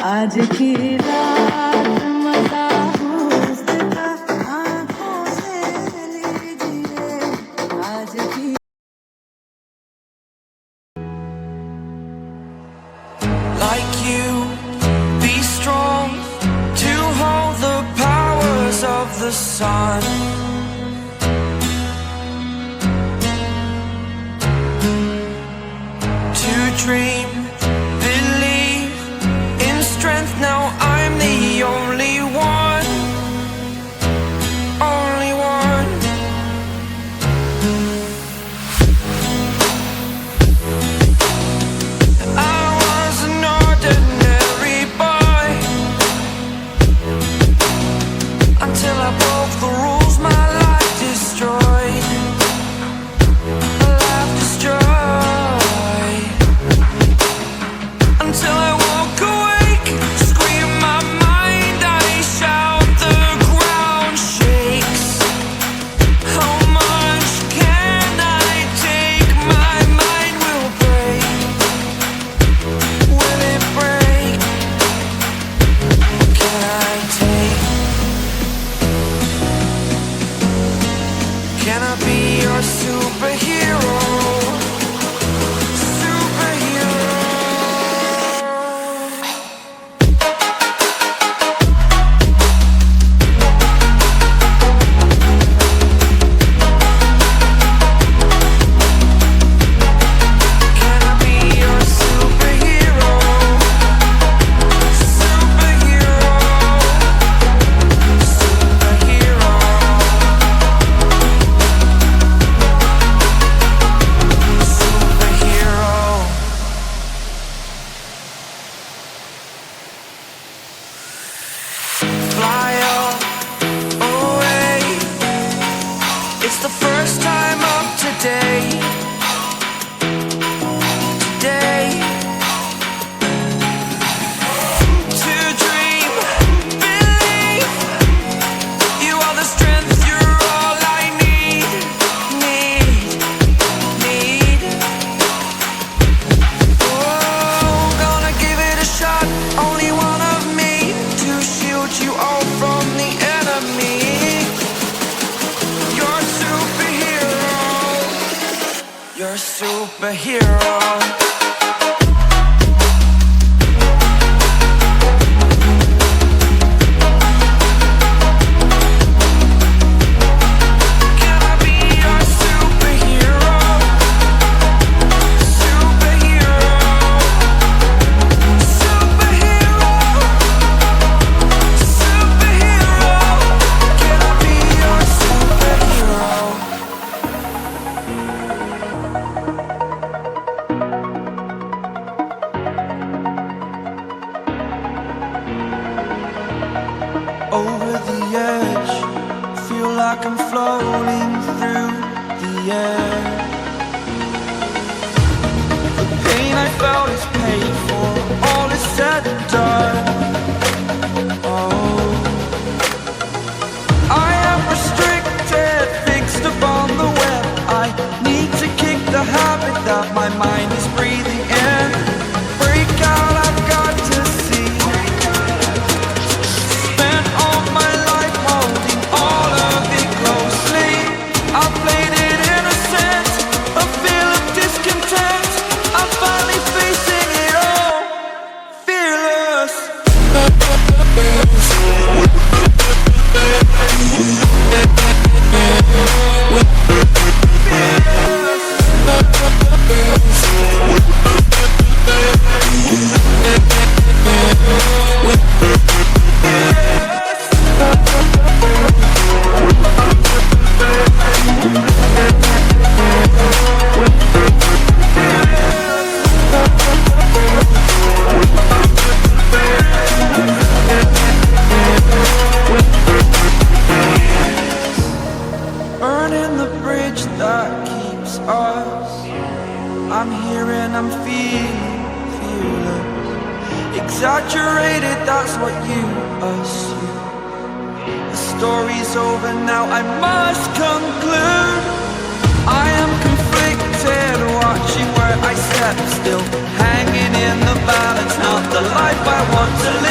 आज की रात मजा उसका आंखों से लीजिए आज की Like you, be strong to hold the powers of the sun. To dream, believe in strength. Now I'm the only one, only one. I was an ordinary boy until I broke the rules. My life destroyed, my life destroyed. Until I woke awake, scream my mind, I shout, the ground shakes. How much can I take? My mind will break. Will it break? Can I take? Can I be your superhero? Superhero. Can I be your superhero? Superhero. Superhero. Superhero. Fly away. It's the first time of today. Today. To dream, believe. You are the strength, you're all I need. Need. Oh, gonna give it a shot. Only one of me to shield you all from the enemy. You're a superhero. You're a superhero. Can I be your superhero? Superhero. Superhero. Superhero. Can I be your superhero? Over the edge, feel like I'm floating through the air. The pain I felt is paid for, all is said and done. Oh, I am restricted, fixed upon the web. I need to kick the habit that my mind is breathing in. Break out, I've got to see. Spent all my life holding all of it closely. I played it innocent, a feel of discontent. I'm finally facing it all, fearless. Burning the bridge that keeps us. I'm here and I'm feeling fearless. Exaggerated, that's what you assume. The story's over now, I must conclude. I am conflicted, watching where I step still, hanging in the balance, not the life I want to live.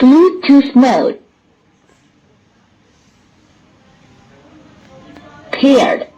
Bluetooth mode. Paired.